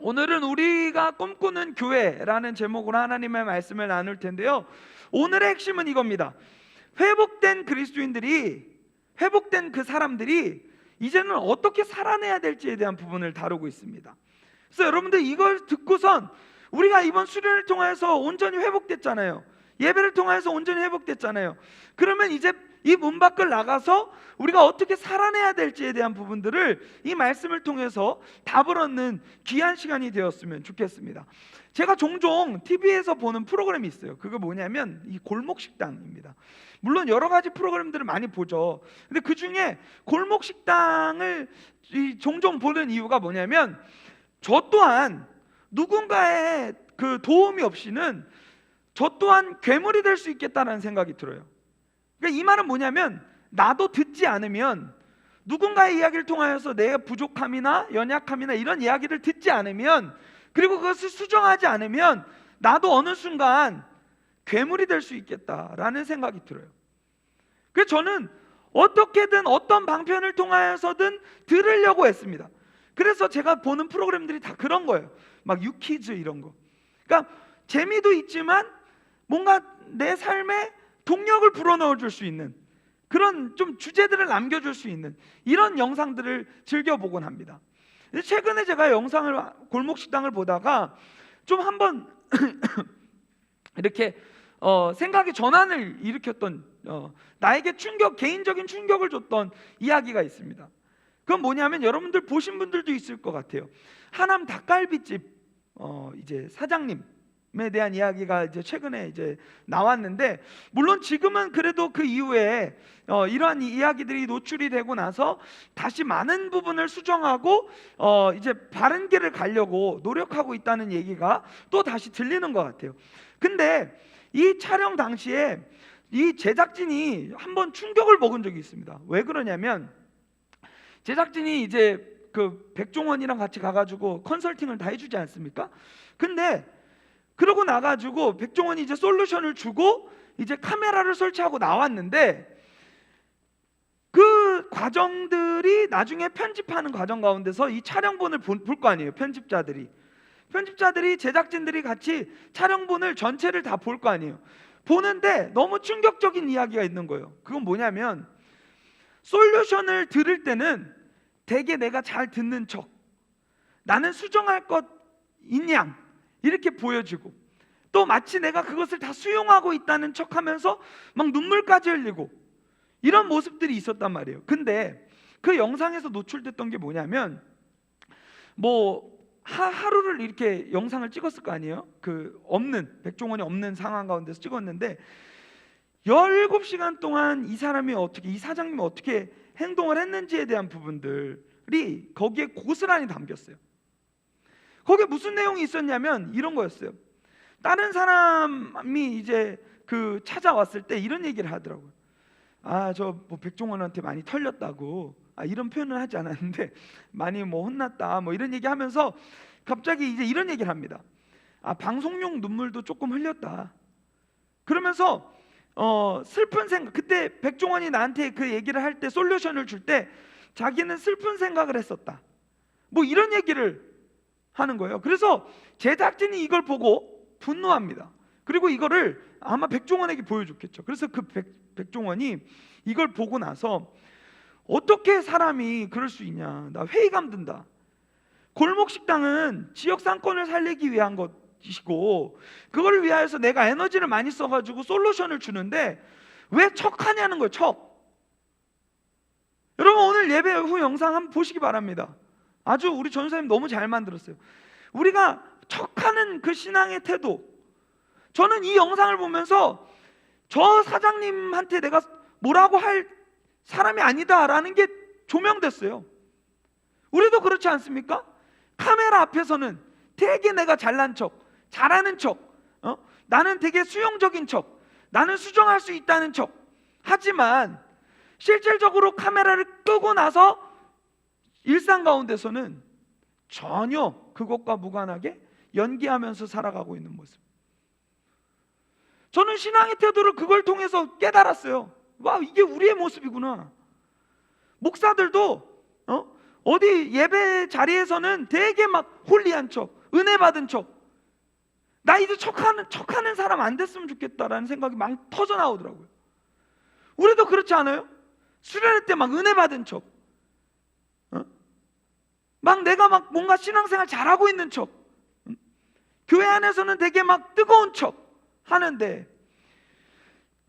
오늘은 우리가 꿈꾸는 교회라는 제목으로 하나님의 말씀을 나눌 텐데요, 오늘의 핵심은 이겁니다. 회복된 그리스도인들이, 회복된 그 사람들이 이제는 어떻게 살아내야 될지에 대한 부분을 다루고 있습니다. 그래서 여러분들 이걸 듣고선 우리가 이번 수련을 통해서 온전히 회복됐잖아요. 예배를 통해서 온전히 회복됐잖아요. 그러면 이제 이 문 밖을 나가서 우리가 어떻게 살아내야 될지에 대한 부분들을 이 말씀을 통해서 답을 얻는 귀한 시간이 되었으면 좋겠습니다. 제가 종종 TV에서 보는 프로그램이 있어요. 그거 뭐냐면 이 골목식당입니다. 물론 여러 가지 프로그램들을 많이 보죠. 근데 그 중에 골목식당을 종종 보는 이유가 뭐냐면, 저 또한 누군가의 그 도움이 없이는 저 또한 괴물이 될 수 있겠다는 생각이 들어요. 그러니까 이 말은 뭐냐면, 나도 듣지 않으면, 누군가의 이야기를 통하여서 내 부족함이나 연약함이나 이런 이야기를 듣지 않으면, 그리고 그것을 수정하지 않으면 나도 어느 순간 괴물이 될 수 있겠다라는 생각이 들어요. 그래서 저는 어떻게든 어떤 방편을 통하여서든 들으려고 했습니다. 그래서 제가 보는 프로그램들이 다 그런 거예요. 막 유키즈 이런 거. 그러니까 재미도 있지만 뭔가 내 삶에 동력을 불어넣어 줄 수 있는 그런 좀 주제들을 남겨줄 수 있는 이런 영상들을 즐겨보곤 합니다. 최근에 제가 영상을, 골목식당을 보다가 좀 한번 이렇게 생각의 전환을 일으켰던, 나에게 개인적인 충격을 줬던 이야기가 있습니다. 그건 뭐냐면, 여러분들 보신 분들도 있을 것 같아요. 하남 닭갈비집 이제 사장님에 대한 이야기가 이제 최근에 이제 나왔는데, 물론 지금은 그래도 그 이후에 이러한 이야기들이 노출이 되고 나서 다시 많은 부분을 수정하고 이제 바른 길을 가려고 노력하고 있다는 얘기가 또 다시 들리는 것 같아요. 근데 이 촬영 당시에 이 제작진이 한번 충격을 먹은 적이 있습니다. 왜 그러냐면, 제작진이 이제 그 백종원이랑 같이 가가지고 컨설팅을 다 해주지 않습니까? 근데 그러고 나가지고 백종원이 이제 솔루션을 주고 이제 카메라를 설치하고 나왔는데, 그 과정들이 나중에 편집하는 과정 가운데서 이 촬영본을 볼 거 아니에요. 편집자들이 제작진들이 같이 촬영본을 전체를 다 볼 거 아니에요. 보는데 너무 충격적인 이야기가 있는 거예요. 그건 뭐냐면, 솔루션을 들을 때는 되게 내가 잘 듣는 척, 나는 수정할 것 있냐 이렇게 보여지고, 또 마치 내가 그것을 다 수용하고 있다는 척하면서 막 눈물까지 흘리고 이런 모습들이 있었단 말이에요. 근데 그 영상에서 노출됐던 게 뭐냐면, 뭐 하루를 이렇게 영상을 찍었을 거 아니에요. 그 없는, 백종원이 없는 상황 가운데서 찍었는데 17시간 동안 이 사람이 어떻게, 이 사장님이 어떻게 행동을 했는지에 대한 부분들이 거기에 고스란히 담겼어요. 거기에 무슨 내용이 있었냐면 이런 거였어요. 다른 사람이 이제 그 찾아왔을 때 이런 얘기를 하더라고요. 저 뭐 백종원한테 많이 털렸다고, 이런 표현을 하지 않았는데 많이 뭐 혼났다 뭐 이런 얘기 하면서 갑자기 이제 이런 얘기를 합니다. 방송용 눈물도 조금 흘렸다. 그러면서 슬픈 생각, 그때 백종원이 나한테 그 얘기를 할 때, 솔루션을 줄 때 자기는 슬픈 생각을 했었다, 뭐 이런 얘기를 하는 거예요. 그래서 제작진이 이걸 보고 분노합니다. 그리고 이거를 아마 백종원에게 보여줬겠죠. 그래서 그 백종원이 이걸 보고 나서, 어떻게 사람이 그럴 수 있냐, 나 회의감 든다. 골목식당은 지역 상권을 살리기 위한 것이고, 그걸 위하여서 내가 에너지를 많이 써가지고 솔루션을 주는데 왜 척하냐는 거예요. 척. 여러분, 오늘 예배 후 영상 한번 보시기 바랍니다. 아주 우리 전사님 너무 잘 만들었어요. 우리가 척하는 그 신앙의 태도, 저는 이 영상을 보면서 저 사장님한테 내가 뭐라고 할 사람이 아니다라는 게 조명됐어요. 우리도 그렇지 않습니까? 카메라 앞에서는 되게 내가 잘난 척, 잘하는 척, 나는 되게 수용적인 척, 나는 수정할 수 있다는 척 하지만, 실질적으로 카메라를 끄고 나서 일상 가운데서는 전혀 그것과 무관하게 연기하면서 살아가고 있는 모습. 저는 신앙의 태도를 그걸 통해서 깨달았어요. 와, 이게 우리의 모습이구나. 목사들도 어디 예배 자리에서는 되게 막 홀리한 척, 은혜 받은 척. 나 이제 척하는 사람 안 됐으면 좋겠다라는 생각이 막 터져 나오더라고요. 우리도 그렇지 않아요? 수련회 때 막 은혜 받은 척, 막 내가 막 뭔가 신앙생활 잘하고 있는 척, 교회 안에서는 되게 막 뜨거운 척 하는데,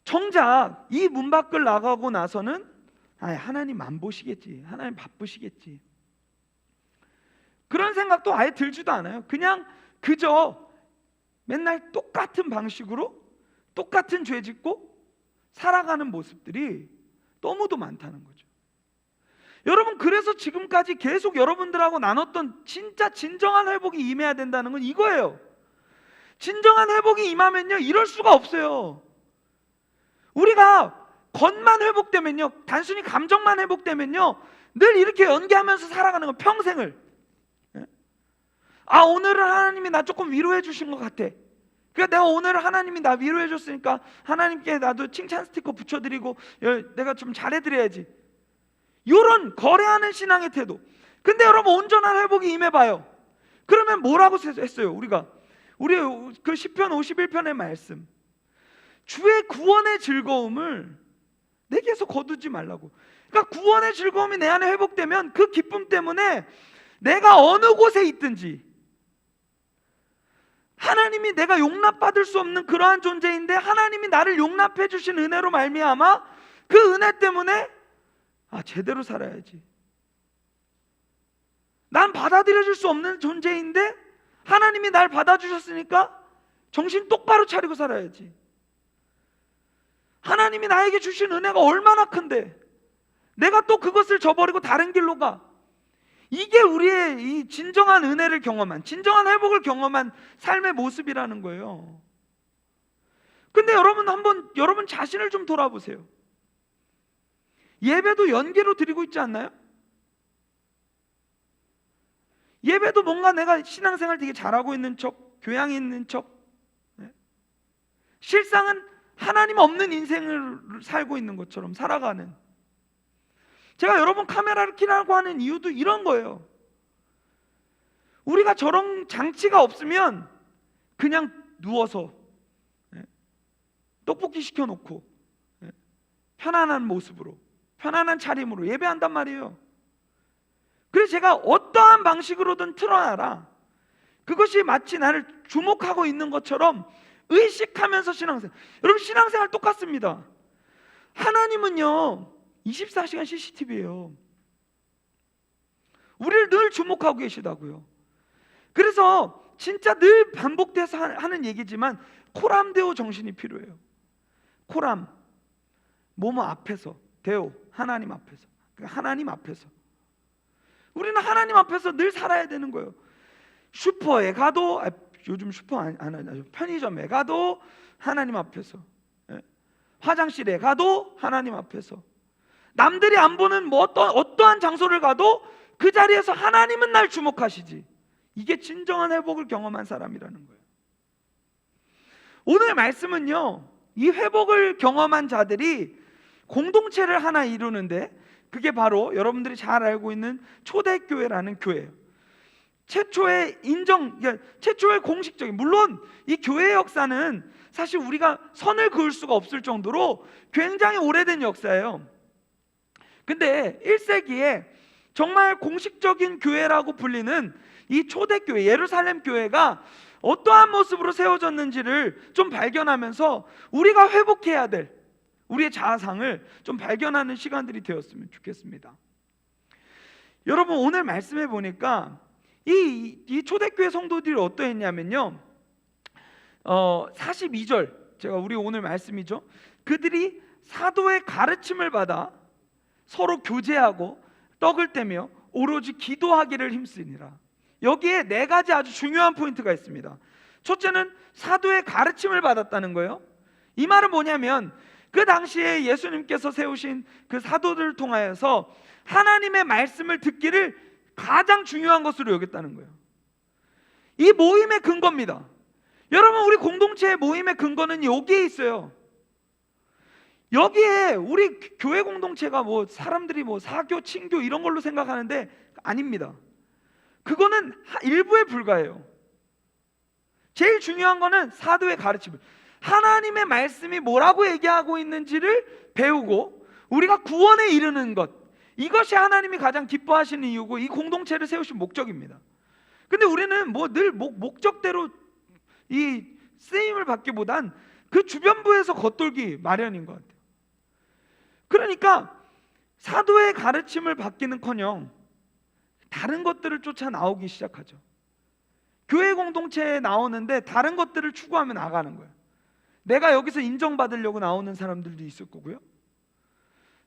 정작 이 문 밖을 나가고 나서는 하나님 안 보시겠지, 하나님 바쁘시겠지, 그런 생각도 아예 들지도 않아요. 그냥 그저 맨날 똑같은 방식으로 똑같은 죄 짓고 살아가는 모습들이 너무도 많다는 거죠. 여러분, 그래서 지금까지 계속 여러분들하고 나눴던 진짜 진정한 회복이 임해야 된다는 건 이거예요. 진정한 회복이 임하면요, 이럴 수가 없어요. 우리가 겉만 회복되면요, 단순히 감정만 회복되면요, 늘 이렇게 연기하면서 살아가는 거, 평생을. 오늘은 하나님이 나 조금 위로해 주신 것 같아. 그러니까 내가 오늘 하나님이 나 위로해 줬으니까 하나님께 나도 칭찬 스티커 붙여드리고 내가 좀 잘해드려야지, 이런 거래하는 신앙의 태도. 근데 여러분, 온전한 회복이 임해봐요. 그러면 뭐라고 했어요? 우리 그 시편 51편의 말씀, 주의 구원의 즐거움을 내게서 거두지 말라고. 그러니까 구원의 즐거움이 내 안에 회복되면 그 기쁨 때문에 내가 어느 곳에 있든지, 하나님이 내가 용납받을 수 없는 그러한 존재인데 하나님이 나를 용납해 주신 은혜로 말미암아 그 은혜 때문에 제대로 살아야지, 난 받아들여질 수 없는 존재인데 하나님이 날 받아주셨으니까 정신 똑바로 차리고 살아야지, 하나님이 나에게 주신 은혜가 얼마나 큰데 내가 또 그것을 저버리고 다른 길로 가. 이게 우리의 이 진정한 은혜를 경험한, 진정한 회복을 경험한 삶의 모습이라는 거예요. 근데 여러분, 한번 여러분 자신을 좀 돌아보세요. 예배도 연계로 드리고 있지 않나요? 예배도 뭔가 내가 신앙생활 되게 잘하고 있는 척, 교양이 있는 척, 실상은 하나님 없는 인생을 살고 있는 것처럼 살아가는. 제가 여러분 카메라를 켜라고 하는 이유도 이런 거예요. 우리가 저런 장치가 없으면 그냥 누워서 떡볶이 시켜놓고 편안한 모습으로, 편안한 차림으로 예배한단 말이에요. 그래서 제가 어떠한 방식으로든 틀어놔라, 그것이 마치 나를 주목하고 있는 것처럼 의식하면서 신앙생활. 여러분, 신앙생활 똑같습니다. 하나님은요 24시간 CCTV예요. 우리를 늘 주목하고 계시다고요. 그래서 진짜 늘 반복돼서 하는 얘기지만 코람데오 정신이 필요해요. 코람, 뭐뭐 앞에서, 데오, 하나님 앞에서. 하나님 앞에서 우리는 하나님 앞에서 늘 살아야 되는 거예요. 슈퍼에 가도, 요즘 슈퍼 안 하죠. 편의점에 가도 하나님 앞에서, 화장실에 가도 하나님 앞에서, 남들이 안 보는 뭐 어떠한 장소를 가도 그 자리에서 하나님은 날 주목하시지. 이게 진정한 회복을 경험한 사람이라는 거예요. 오늘 말씀은요, 이 회복을 경험한 자들이 공동체를 하나 이루는데, 그게 바로 여러분들이 잘 알고 있는 초대교회라는 교회예요. 최초의 최초의 공식적인, 물론 이 교회의 역사는 사실 우리가 선을 그을 수가 없을 정도로 굉장히 오래된 역사예요. 근데 1세기에 정말 공식적인 교회라고 불리는 이 초대교회, 예루살렘 교회가 어떠한 모습으로 세워졌는지를 좀 발견하면서 우리가 회복해야 될 우리의 자아상을 좀 발견하는 시간들이 되었으면 좋겠습니다. 여러분, 오늘 말씀해 보니까 이 초대교회 성도들이 어떠했냐면요, 42절, 제가 우리 오늘 말씀이죠. 그들이 사도의 가르침을 받아 서로 교제하고 떡을 떼며 오로지 기도하기를 힘쓰니라. 여기에 네 가지 아주 중요한 포인트가 있습니다. 첫째는 사도의 가르침을 받았다는 거예요. 이 말은 뭐냐면, 그 당시에 예수님께서 세우신 그 사도들을 통하여서 하나님의 말씀을 듣기를 가장 중요한 것으로 여겼다는 거예요. 이 모임의 근거입니다. 여러분, 우리 공동체의 모임의 근거는 여기에 있어요. 여기에 우리 교회 공동체가 뭐 사람들이 뭐 사교, 친교 이런 걸로 생각하는데 아닙니다. 그거는 일부에 불과해요. 제일 중요한 거는 사도의 가르침을, 하나님의 말씀이 뭐라고 얘기하고 있는지를 배우고 우리가 구원에 이르는 것, 이것이 하나님이 가장 기뻐하시는 이유고 이 공동체를 세우신 목적입니다. 근데 우리는 뭐 늘 목적대로 이 쓰임을 받기보단 그 주변부에서 겉돌기 마련인 것 같아요. 그러니까 사도의 가르침을 받기는커녕 다른 것들을 쫓아 나오기 시작하죠. 교회 공동체에 나오는데 다른 것들을 추구하며 나가는 거예요. 내가 여기서 인정받으려고 나오는 사람들도 있을 거고요,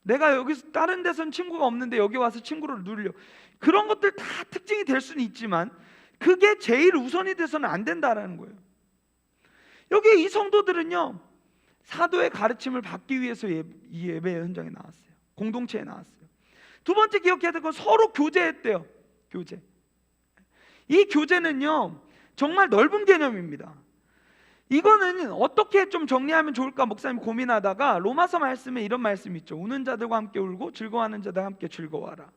내가 여기서 다른 데선 친구가 없는데 여기 와서 친구를 누리려고, 그런 것들 다 특징이 될 수는 있지만 그게 제일 우선이 돼서는 안 된다라는 거예요. 여기 이 성도들은요, 사도의 가르침을 받기 위해서 이 예배 현장에 나왔어요. 공동체에 나왔어요. 두 번째 기억해야 될 건 서로 교제했대요. 교제. 이 교제는요 정말 넓은 개념입니다. 이거는 어떻게 좀 정리하면 좋을까 목사님 고민하다가 로마서 말씀에 이런 말씀이 있죠. 우는 자들과 함께 울고 즐거워하는 자들과 함께 즐거워하라.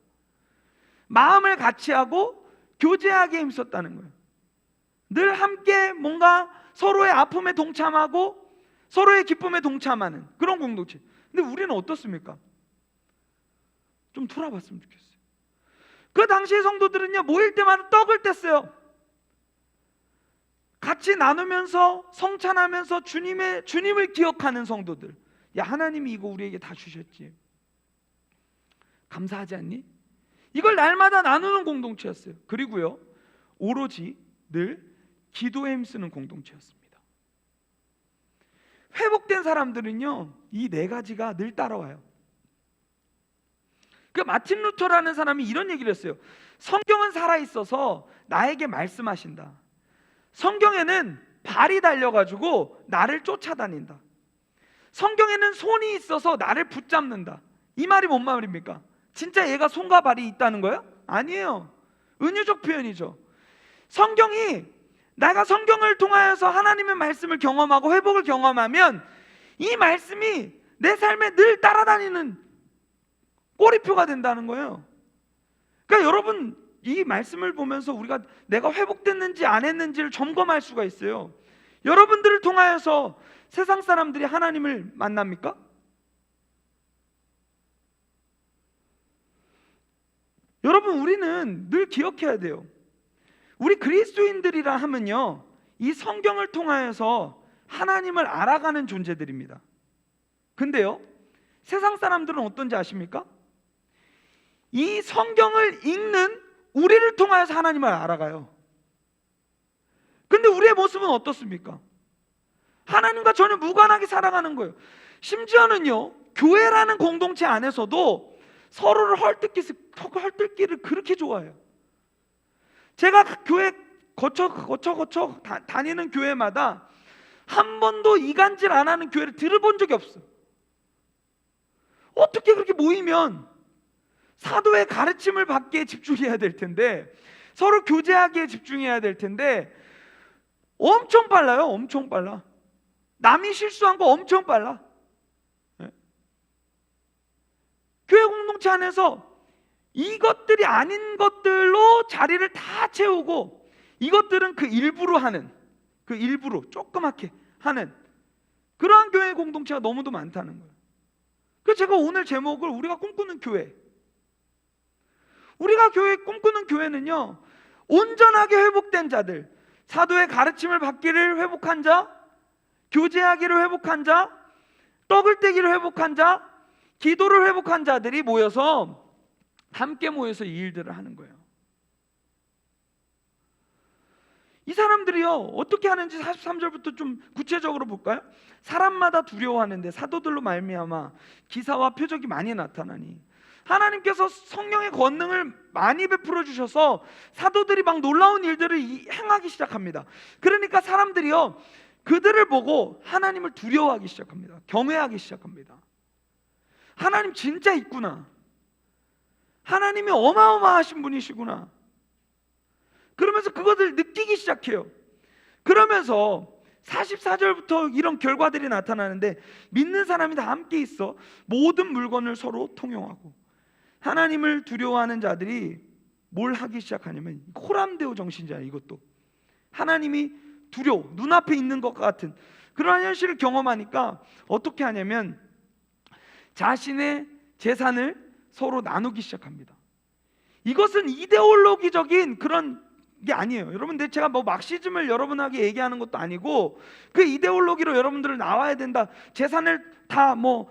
마음을 같이 하고 교제하기에 힘썼다는 거예요. 늘 함께 뭔가 서로의 아픔에 동참하고 서로의 기쁨에 동참하는 그런 공동체. 근데 우리는 어떻습니까? 좀 돌아봤으면 좋겠어요. 그 당시의 성도들은요 모일 때마다 떡을 뗐어요. 같이 나누면서 성찬하면서 주님을 기억하는 성도들. 야, 하나님이 이거 우리에게 다 주셨지, 감사하지 않니? 이걸 날마다 나누는 공동체였어요. 그리고요 오로지 늘 기도에 힘쓰는 공동체였습니다. 회복된 사람들은요 이 네 가지가 늘 따라와요. 그 마틴 루터라는 사람이 이런 얘기를 했어요. 성경은 살아있어서 나에게 말씀하신다. 성경에는 발이 달려가지고 나를 쫓아다닌다. 성경에는 손이 있어서 나를 붙잡는다. 이 말이 뭔 말입니까? 진짜 얘가 손과 발이 있다는 거예요? 아니에요. 은유적 표현이죠. 성경이, 내가 성경을 통하여서 하나님의 말씀을 경험하고 회복을 경험하면 이 말씀이 내 삶에 늘 따라다니는 꼬리표가 된다는 거예요. 그러니까 여러분 이 말씀을 보면서 우리가 내가 회복됐는지 안 했는지를 점검할 수가 있어요. 여러분들을 통하여서 세상 사람들이 하나님을 만납니까? 여러분 우리는 늘 기억해야 돼요. 우리 그리스도인들이라 하면요 이 성경을 통하여서 하나님을 알아가는 존재들입니다. 근데요 세상 사람들은 어떤지 아십니까? 이 성경을 읽는 우리를 통하여서 하나님을 알아가요. 근데 우리의 모습은 어떻습니까? 하나님과 전혀 무관하게 살아가는 거예요. 심지어는요 교회라는 공동체 안에서도 서로를 헐뜯기를 그렇게 좋아해요. 제가 교회 거쳐 다니는 교회마다 한 번도 이간질 안 하는 교회를 들어본 적이 없어요. 어떻게 그렇게 모이면 사도의 가르침을 받기에 집중해야 될 텐데, 서로 교제하기에 집중해야 될 텐데 엄청 빨라요. 엄청 빨라. 남이 실수한 거 엄청 빨라. 네? 교회 공동체 안에서 이것들이 아닌 것들로 자리를 다 채우고 이것들은 그 일부로 하는, 그 일부로 조그맣게 하는 그러한 교회 공동체가 너무도 많다는 거예요. 그래서 제가 오늘 제목을 우리가 꿈꾸는 교회, 우리가 꿈꾸는 교회는요 온전하게 회복된 자들, 사도의 가르침을 받기를 회복한 자, 교제하기를 회복한 자, 떡을 떼기를 회복한 자, 기도를 회복한 자들이 모여서 함께 모여서 이 일들을 하는 거예요. 이 사람들이요 어떻게 하는지 43절부터 좀 구체적으로 볼까요? 사람마다 두려워하는데 사도들로 말미암아 기사와 표적이 많이 나타나니, 하나님께서 성령의 권능을 많이 베풀어 주셔서 사도들이 막 놀라운 일들을 행하기 시작합니다. 그러니까 사람들이요 그들을 보고 하나님을 두려워하기 시작합니다. 경외하기 시작합니다. 하나님 진짜 있구나, 하나님이 어마어마하신 분이시구나, 그러면서 그것을 느끼기 시작해요. 그러면서 44절부터 이런 결과들이 나타나는데, 믿는 사람이 다 함께 있어 모든 물건을 서로 통용하고, 하나님을 두려워하는 자들이 뭘 하기 시작하냐면 호람데오 정신이잖아요. 이것도 하나님이 두려워, 눈앞에 있는 것 같은 그러한 현실을 경험하니까 어떻게 하냐면 자신의 재산을 서로 나누기 시작합니다. 이것은 이데올로기적인 그런 게 아니에요. 여러분들, 제가 뭐 막시즘을 여러분에게 얘기하는 것도 아니고 그 이데올로기로 여러분들은 나와야 된다, 재산을 다 뭐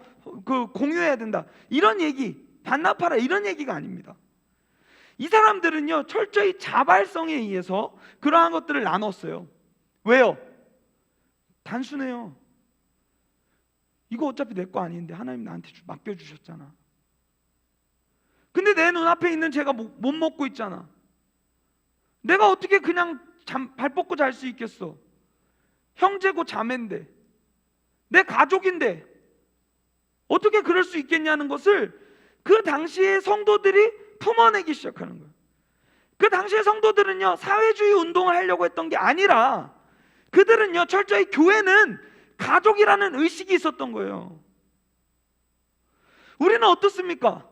그 공유해야 된다, 이런 얘기, 반납하라, 이런 얘기가 아닙니다. 이 사람들은요 철저히 자발성에 의해서 그러한 것들을 나눴어요. 왜요? 단순해요. 이거 어차피 내 거 아닌데 하나님 나한테 맡겨주셨잖아. 근데 내 눈앞에 있는 제가 못 먹고 있잖아. 내가 어떻게 그냥 발 뻗고 잘 수 있겠어? 형제고 자매인데, 내 가족인데 어떻게 그럴 수 있겠냐는 것을 그 당시의 성도들이 품어내기 시작하는 거예요. 그 당시의 성도들은요 사회주의 운동을 하려고 했던 게 아니라 그들은요 철저히 교회는 가족이라는 의식이 있었던 거예요. 우리는 어떻습니까?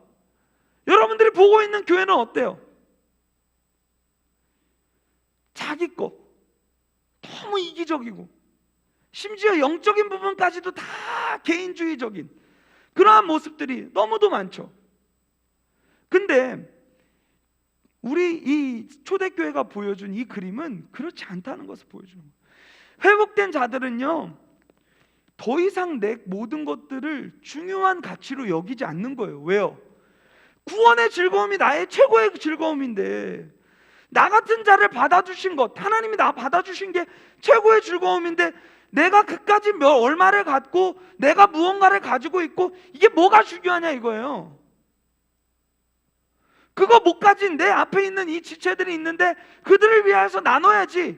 여러분들이 보고 있는 교회는 어때요? 자기 거 너무 이기적이고 심지어 영적인 부분까지도 다 개인주의적인 그러한 모습들이 너무도 많죠. 근데 우리 이 초대교회가 보여준 이 그림은 그렇지 않다는 것을 보여주는 거예요. 회복된 자들은요 더 이상 내 모든 것들을 중요한 가치로 여기지 않는 거예요. 왜요? 구원의 즐거움이 나의 최고의 즐거움인데, 나 같은 자를 받아주신 것, 하나님이 나 받아주신 게 최고의 즐거움인데 내가 그까지 얼마를 갖고 내가 무언가를 가지고 있고 이게 뭐가 중요하냐 이거예요. 그거 못 가진 내 앞에 있는 이 지체들이 있는데 그들을 위해서 나눠야지,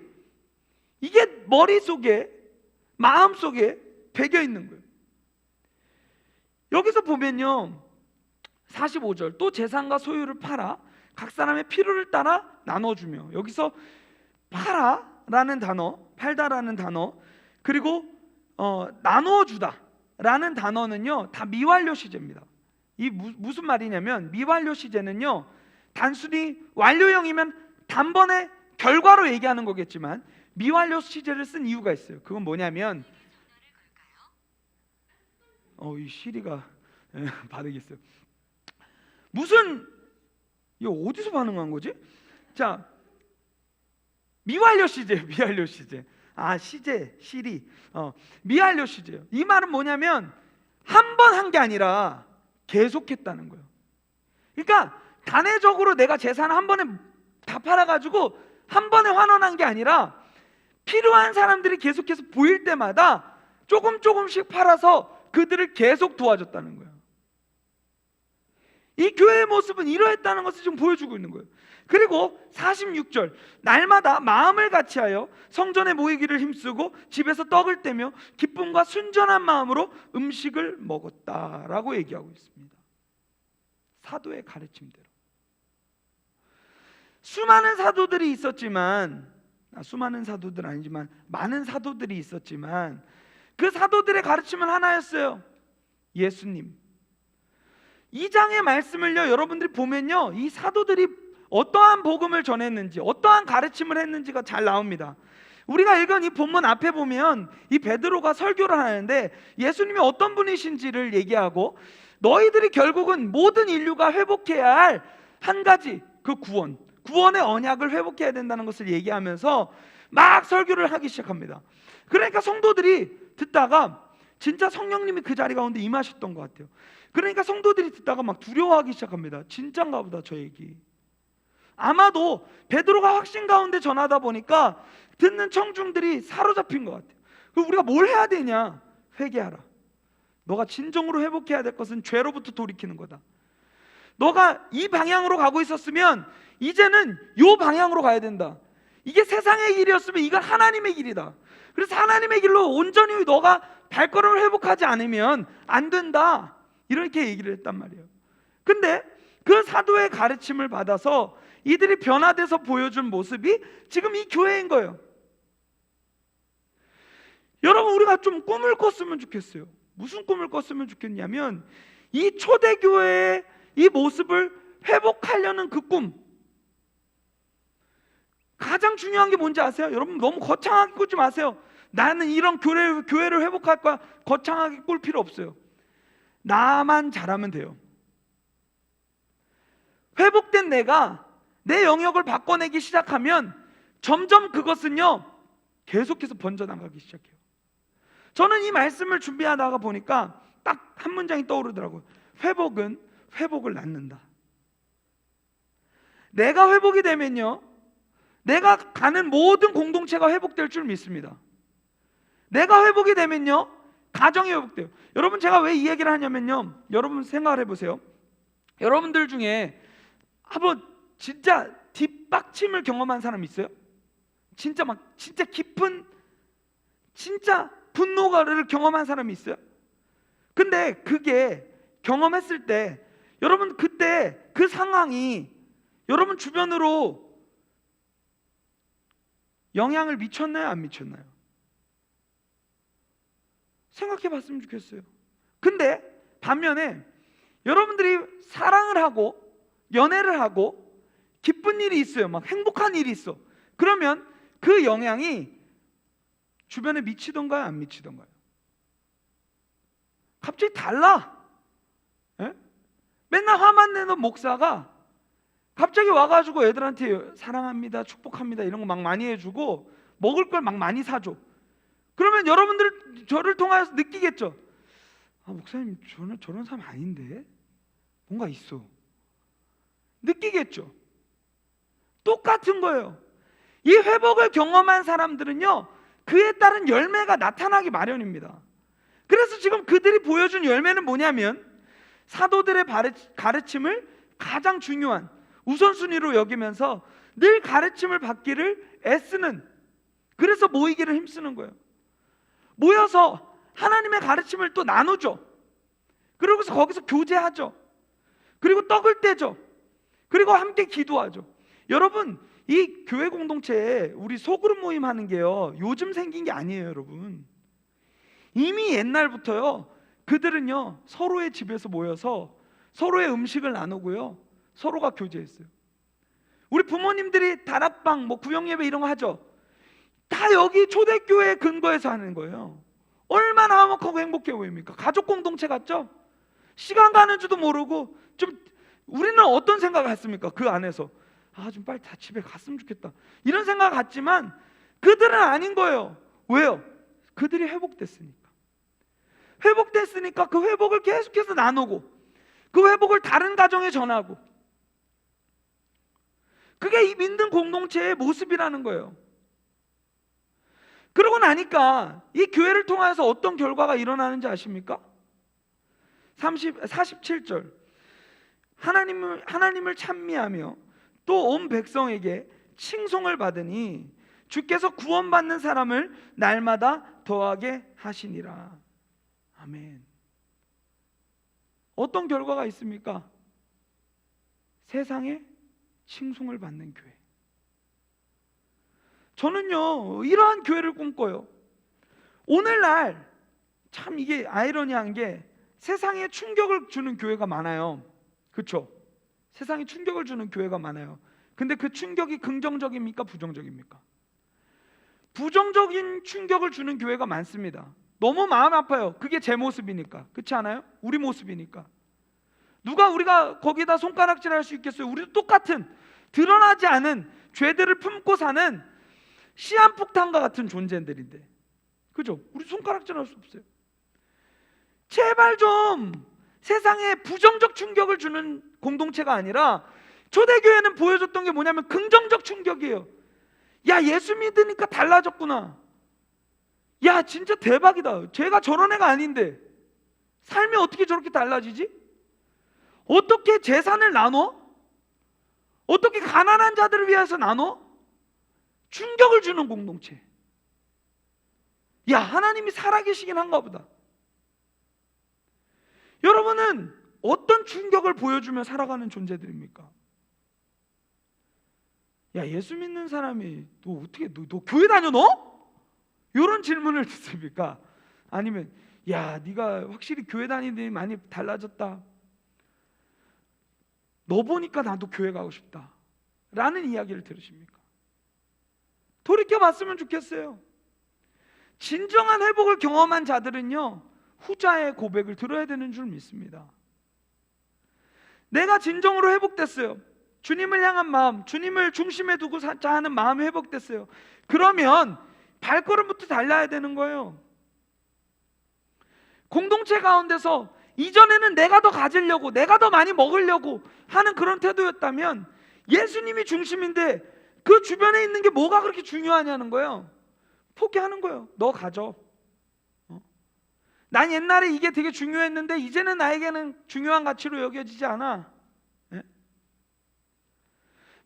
이게 머릿속에 마음속에 배겨 있는 거예요. 여기서 보면요 45절, 또 재산과 소유를 팔아 각 사람의 필요를 따라 나눠주며, 여기서 팔아라는 단어, 팔다라는 단어, 그리고 나누어주다 라는 단어는요 다 미완료 시제입니다. 이 무슨 말이냐면, 미완료 시제는요 단순히 완료형이면 단번에 결과로 얘기하는 거겠지만 미완료 시제를 쓴 이유가 있어요. 그건 뭐냐면 이 시리가 반응했어요. 무슨, 이거 어디서 반응한 거지? 자, 미완료 시제, 미완료 시제. 시제, 시리. 미완료 시제요. 이 말은 뭐냐면 한 번 한 게 아니라 계속했다는 거예요. 그러니까 단회적으로 내가 재산을 한 번에 다 팔아가지고 한 번에 환원한 게 아니라 필요한 사람들이 계속해서 보일 때마다 조금씩 팔아서 그들을 계속 도와줬다는 거예요. 이 교회의 모습은 이러했다는 것을 지금 보여주고 있는 거예요. 그리고 46절, 날마다 마음을 같이하여 성전에 모이기를 힘쓰고 집에서 떡을 떼며 기쁨과 순전한 마음으로 음식을 먹었다라고 얘기하고 있습니다. 사도의 가르침대로. 수많은 사도들이 있었지만, 수많은 사도들 아니지만 많은 사도들이 있었지만 그 사도들의 가르침은 하나였어요. 예수님. 이 장의 말씀을요 여러분들이 보면요 이 사도들이 어떠한 복음을 전했는지, 어떠한 가르침을 했는지가 잘 나옵니다. 우리가 읽은 이 본문 앞에 보면 이 베드로가 설교를 하는데 예수님이 어떤 분이신지를 얘기하고, 너희들이 결국은 모든 인류가 회복해야 할 한 가지, 그 구원의 언약을 회복해야 된다는 것을 얘기하면서 막 설교를 하기 시작합니다. 그러니까 성도들이 듣다가 진짜 성령님이 그 자리 가운데 임하셨던 것 같아요. 그러니까 성도들이 듣다가 막 두려워하기 시작합니다. 진짠가 보다 저 얘기. 아마도 베드로가 확신 가운데 전하다 보니까 듣는 청중들이 사로잡힌 것 같아요. 그럼 우리가 뭘 해야 되냐? 회개하라. 너가 진정으로 회복해야 될 것은 죄로부터 돌이키는 거다. 너가 이 방향으로 가고 있었으면 이제는 이 방향으로 가야 된다. 이게 세상의 길이었으면 이건 하나님의 길이다. 그래서 하나님의 길로 온전히 너가 발걸음을 회복하지 않으면 안 된다, 이렇게 얘기를 했단 말이에요. 근데 그 사도의 가르침을 받아서 이들이 변화돼서 보여준 모습이 지금 이 교회인 거예요. 여러분, 우리가 좀 꿈을 꿨으면 좋겠어요. 무슨 꿈을 꿨으면 좋겠냐면 이 초대교회의 이 모습을 회복하려는 그 꿈, 가장 중요한 게 뭔지 아세요? 여러분 너무 거창하게 꾸지 마세요. 나는 이런 교회를 회복할 거야. 거창하게 꿀 필요 없어요. 나만 잘하면 돼요. 회복된 내가 내 영역을 바꿔내기 시작하면 점점 그것은요 계속해서 번져나가기 시작해요. 저는 이 말씀을 준비하다가 보니까 딱 한 문장이 떠오르더라고요. 회복은 회복을 낳는다. 내가 회복이 되면요 내가 가는 모든 공동체가 회복될 줄 믿습니다. 내가 회복이 되면요 가정이 회복돼요. 여러분 제가 왜 이 얘기를 하냐면요, 여러분 생각을 해보세요. 여러분들 중에 한번 진짜 뒷받침을 경험한 사람 있어요? 진짜 깊은 진짜 분노를 경험한 사람이 있어요? 근데 그게 경험했을 때 여러분 그때 그 상황이 여러분 주변으로 영향을 미쳤나요? 안 미쳤나요? 생각해 봤으면 좋겠어요. 근데 반면에 여러분들이 사랑을 하고 연애를 하고 기쁜 일이 있어요. 막 행복한 일이 있어. 그러면 그 영향이 주변에 미치던가요? 안 미치던가요? 갑자기 달라. 에? 맨날 화만 내는 목사가 갑자기 와가지고 애들한테 사랑합니다, 축복합니다 이런 거 막 많이 해주고 먹을 걸 막 많이 사줘. 그러면 여러분들 저를 통해서 느끼겠죠. 아, 목사님 저런 사람 아닌데 뭔가 있어. 느끼겠죠. 똑같은 거예요. 이 회복을 경험한 사람들은요 그에 따른 열매가 나타나기 마련입니다. 그래서 지금 그들이 보여준 열매는 뭐냐면 사도들의 가르침을 가장 중요한 우선순위로 여기면서 늘 가르침을 받기를 애쓰는, 그래서 모이기를 힘쓰는 거예요. 모여서 하나님의 가르침을 또 나누죠. 그리고서 거기서 교제하죠. 그리고 떡을 떼죠. 그리고 함께 기도하죠. 여러분 이 교회 공동체에 우리 소그룹 모임 하는 게요 요즘 생긴 게 아니에요. 여러분 이미 옛날부터요 그들은요 서로의 집에서 모여서 서로의 음식을 나누고요 서로가 교제했어요. 우리 부모님들이 다락방 뭐 구역예배 이런 거 하죠. 다 여기 초대교회 근거에서 하는 거예요. 얼마나 화목하고 행복해 보입니까? 가족 공동체 같죠? 시간 가는 줄도 모르고 좀 우리는 어떤 생각을 했습니까? 그 안에서 좀 빨리 다 집에 갔으면 좋겠다 이런 생각을 갖지만 그들은 아닌 거예요. 왜요? 그들이 회복됐으니까. 회복됐으니까 그 회복을 계속해서 나누고 그 회복을 다른 가정에 전하고, 그게 이 믿는 공동체의 모습이라는 거예요. 그러고 나니까 이 교회를 통해서 어떤 결과가 일어나는지 아십니까? 47절 하나님을 찬미하며 또 온 백성에게 칭송을 받으니 주께서 구원받는 사람을 날마다 더하게 하시니라. 아멘. 어떤 결과가 있습니까? 세상에 칭송을 받는 교회. 저는요 이러한 교회를 꿈꿔요. 오늘날 참 이게 아이러니한 게 세상에 충격을 주는 교회가 많아요. 그렇죠? 세상에 충격을 주는 교회가 많아요. 근데 그 충격이 긍정적입니까? 부정적입니까? 부정적인 충격을 주는 교회가 많습니다. 너무 마음 아파요. 그게 제 모습이니까. 그렇지 않아요? 우리 모습이니까. 누가 우리가 거기다 손가락질할 수 있겠어요? 우리도 똑같은 드러나지 않은 죄들을 품고 사는 시한폭탄과 같은 존재들인데, 그죠? 우리 손가락질할 수 없어요. 제발 좀 세상에 부정적 충격을 주는 공동체가 아니라, 초대교회는 보여줬던 게 뭐냐면 긍정적 충격이에요. 야, 예수 믿으니까 달라졌구나. 야, 진짜 대박이다. 쟤가 저런 애가 아닌데 삶이 어떻게 저렇게 달라지지? 어떻게 재산을 나눠? 어떻게 가난한 자들을 위해서 나눠? 충격을 주는 공동체. 야, 하나님이 살아계시긴 한가 보다. 여러분은 어떤 충격을 보여주며 살아가는 존재들입니까? 야, 예수 믿는 사람이 너 어떻게 너 교회 다녀 너? 이런 질문을 듣습니까? 아니면 야, 네가 확실히 교회 다니더니 많이 달라졌다. 너 보니까 나도 교회 가고 싶다 라는 이야기를 들으십니까? 돌이켜 봤으면 좋겠어요. 진정한 회복을 경험한 자들은요, 후자의 고백을 들어야 되는 줄 믿습니다. 내가 진정으로 회복됐어요. 주님을 향한 마음, 주님을 중심에 두고 살자 하는 마음이 회복됐어요. 그러면 발걸음부터 달라야 되는 거예요. 공동체 가운데서 이전에는 내가 더 가지려고, 내가 더 많이 먹으려고 하는 그런 태도였다면 예수님이 중심인데 그 주변에 있는 게 뭐가 그렇게 중요하냐는 거예요. 포기하는 거예요. 너 가져. 난 옛날에 이게 되게 중요했는데 이제는 나에게는 중요한 가치로 여겨지지 않아. 네?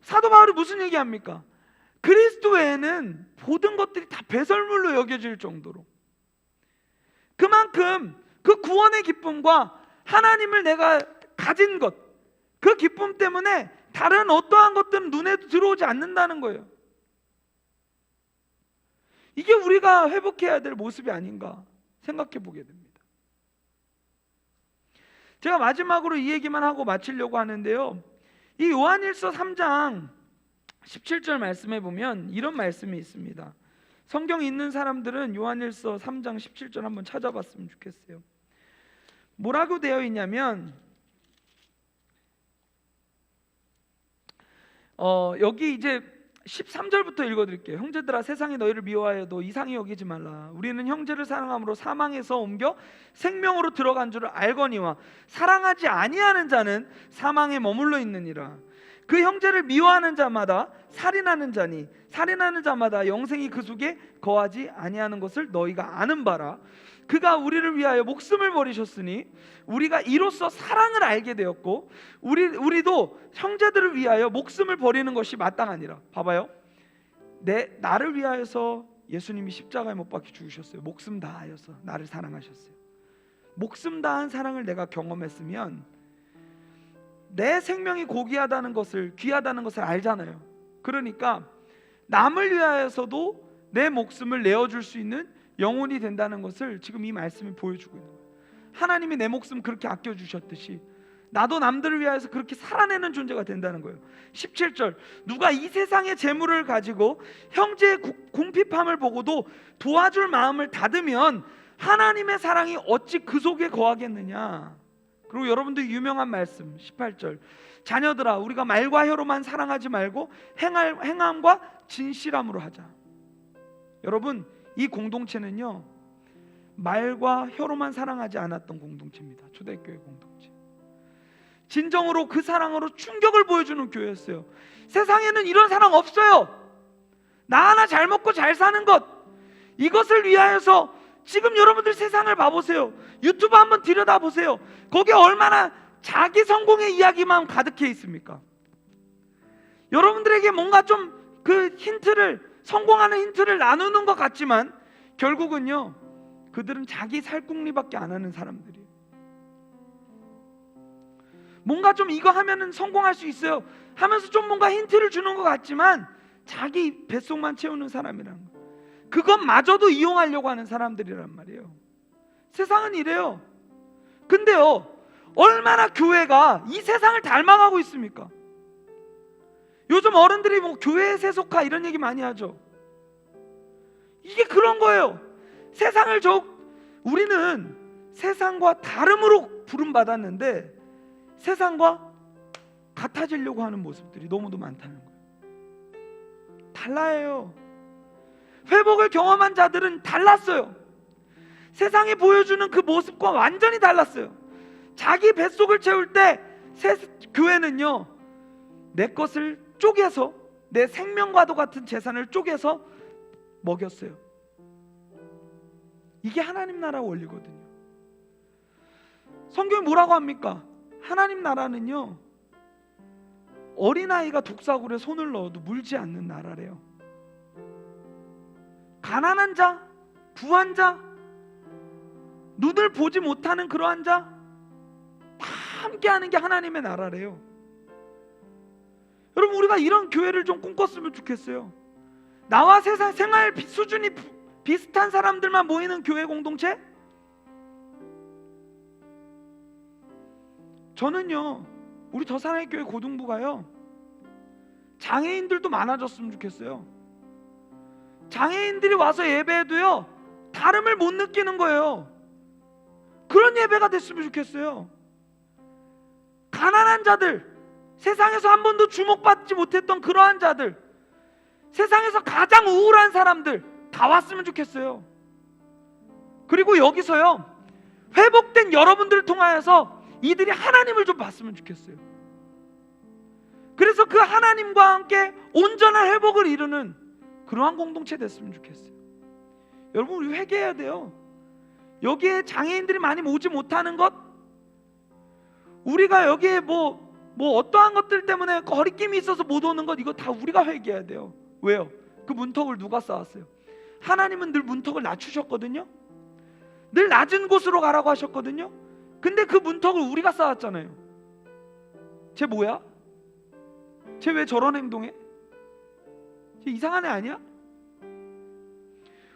사도 바울이 무슨 얘기합니까? 그리스도 외에는 모든 것들이 다 배설물로 여겨질 정도로, 그만큼 그 구원의 기쁨과 하나님을 내가 가진 것, 그 기쁨 때문에 다른 어떠한 것들은 눈에도 들어오지 않는다는 거예요. 이게 우리가 회복해야 될 모습이 아닌가 생각해 보게 됩니다. 제가 마지막으로 이 얘기만 하고 마치려고 하는데요, 이 요한일서 3장 17절 말씀에 보면 이런 말씀이 있습니다. 성경 있는 사람들은 요한일서 3장 17절 한번 찾아봤으면 좋겠어요. 뭐라고 되어 있냐면 여기 이제 13절부터 읽어드릴게요. 형제들아, 세상이 너희를 미워하여도 이상히 여기지 말라. 우리는 형제를 사랑함으로 사망에서 옮겨 생명으로 들어간 줄을 알거니와 사랑하지 아니하는 자는 사망에 머물러 있느니라. 그 형제를 미워하는 자마다 살인하는 자니 살인하는 자마다 영생이 그 속에 거하지 아니하는 것을 너희가 아는 바라. 그가 우리를 위하여 목숨을 버리셨으니 우리가 이로써 사랑을 알게 되었고 우리도 형제들을 위하여 목숨을 버리는 것이 마땅하니라. 봐봐요. 나를 위하여서 예수님이 십자가에 못 박혀 죽으셨어요. 목숨 다하여서 나를 사랑하셨어요. 목숨 다한 사랑을 내가 경험했으면 내 생명이 고귀하다는 것을, 귀하다는 것을 알잖아요. 그러니까 남을 위하여서도 내 목숨을 내어줄 수 있는 영혼이 된다는 것을 지금 이 말씀이 보여주고 있는 거예요. 하나님이 내 목숨 그렇게 아껴주셨듯이 나도 남들을 위하여서 그렇게 살아내는 존재가 된다는 거예요. 17절, 누가 이 세상의 재물을 가지고 형제의 궁핍함을 보고도 도와줄 마음을 닫으면 하나님의 사랑이 어찌 그 속에 거하겠느냐. 그리고 여러분들 유명한 말씀 18절, 자녀들아, 우리가 말과 혀로만 사랑하지 말고 행함과 진실함으로 하자. 여러분, 이 공동체는요, 말과 혀로만 사랑하지 않았던 공동체입니다. 초대교회 공동체. 진정으로 그 사랑으로 충격을 보여주는 교회였어요. 세상에는 이런 사랑 없어요. 나 하나 잘 먹고 잘 사는 것, 이것을 위하여서 지금 여러분들 세상을 봐보세요. 유튜브 한번 들여다보세요. 거기에 얼마나 자기 성공의 이야기만 가득해 있습니까? 여러분들에게 뭔가 좀 그 힌트를, 성공하는 힌트를 나누는 것 같지만 결국은요, 그들은 자기 살궁리밖에 안 하는 사람들이에요. 뭔가 좀 이거 하면은 성공할 수 있어요 하면서 좀 뭔가 힌트를 주는 것 같지만 자기 뱃속만 채우는 사람이라는 거예요. 그것마저도 이용하려고 하는 사람들이란 말이에요. 세상은 이래요. 근데요, 얼마나 교회가 이 세상을 닮아가고 있습니까? 요즘 어른들이 뭐 교회에 세속화 이런 얘기 많이 하죠. 이게 그런 거예요. 우리는 세상과 다름으로 부름받았는데 세상과 같아지려고 하는 모습들이 너무도 많다는 거예요. 달라요. 회복을 경험한 자들은 달랐어요. 세상이 보여주는 그 모습과 완전히 달랐어요. 자기 뱃속을 채울 때 교회는요, 내 것을 쪼개서, 내 생명과도 같은 재산을 쪼개서 먹였어요. 이게 하나님 나라 원리거든요. 성경이 뭐라고 합니까? 하나님 나라는요, 어린아이가 독사굴에 손을 넣어도 물지 않는 나라래요. 가난한 자, 부한 자, 눈을 보지 못하는 그러한 자, 다 함께하는 게 하나님의 나라래요. 여러분, 우리가 이런 교회를 좀 꿈꿨으면 좋겠어요. 나와 세상 생활 수준이 비슷한 사람들만 모이는 교회 공동체? 저는요, 우리 더사랑의 교회 고등부가요, 장애인들도 많아졌으면 좋겠어요. 장애인들이 와서 예배해도요 다름을 못 느끼는 거예요. 그런 예배가 됐으면 좋겠어요. 가난한 자들, 세상에서 한 번도 주목받지 못했던 그러한 자들, 세상에서 가장 우울한 사람들 다 왔으면 좋겠어요. 그리고 여기서요 회복된 여러분들을 통하여서 이들이 하나님을 좀 봤으면 좋겠어요. 그래서 그 하나님과 함께 온전한 회복을 이루는 그러한 공동체 됐으면 좋겠어요. 여러분, 우리 회개해야 돼요. 여기에 장애인들이 많이 오지 못하는 것, 우리가 여기에 뭐 어떠한 것들 때문에 거리낌이 있어서 못 오는 것, 이거 다 우리가 회개해야 돼요. 왜요? 그 문턱을 누가 쌓았어요? 하나님은 늘 문턱을 낮추셨거든요. 늘 낮은 곳으로 가라고 하셨거든요. 근데 그 문턱을 우리가 쌓았잖아요. 쟤 뭐야? 쟤 왜 저런 행동해? 쟤 이상한 애 아니야?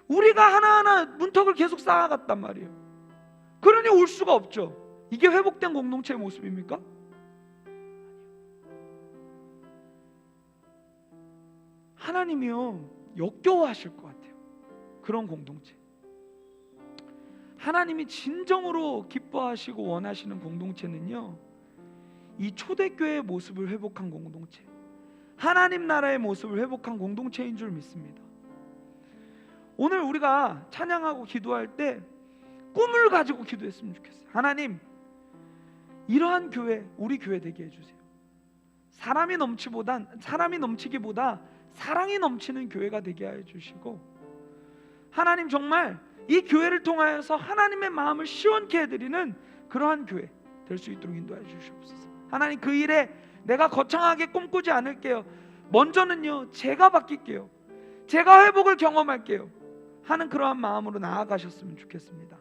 우리가 하나하나 문턱을 계속 쌓아갔단 말이에요. 그러니 올 수가 없죠. 이게 회복된 공동체의 모습입니까? 하나님이요 역겨워하실 것 같아요. 그런 공동체, 하나님이 진정으로 기뻐하시고 원하시는 공동체는요 이 초대교회의 모습을 회복한 공동체, 하나님 나라의 모습을 회복한 공동체인 줄 믿습니다. 오늘 우리가 찬양하고 기도할 때 꿈을 가지고 기도했으면 좋겠어요. 하나님, 이러한 교회, 우리 교회 되게 해주세요. 사람이 넘치기보다 사랑이 넘치는 교회가 되게 해주시고, 하나님 정말 이 교회를 통하여서 하나님의 마음을 시원케 해드리는 그러한 교회 될 수 있도록 인도해 주시옵소서. 하나님, 그 일에 내가 거창하게 꿈꾸지 않을게요. 먼저는요 제가 바뀔게요. 제가 회복을 경험할게요 하는 그러한 마음으로 나아가셨으면 좋겠습니다.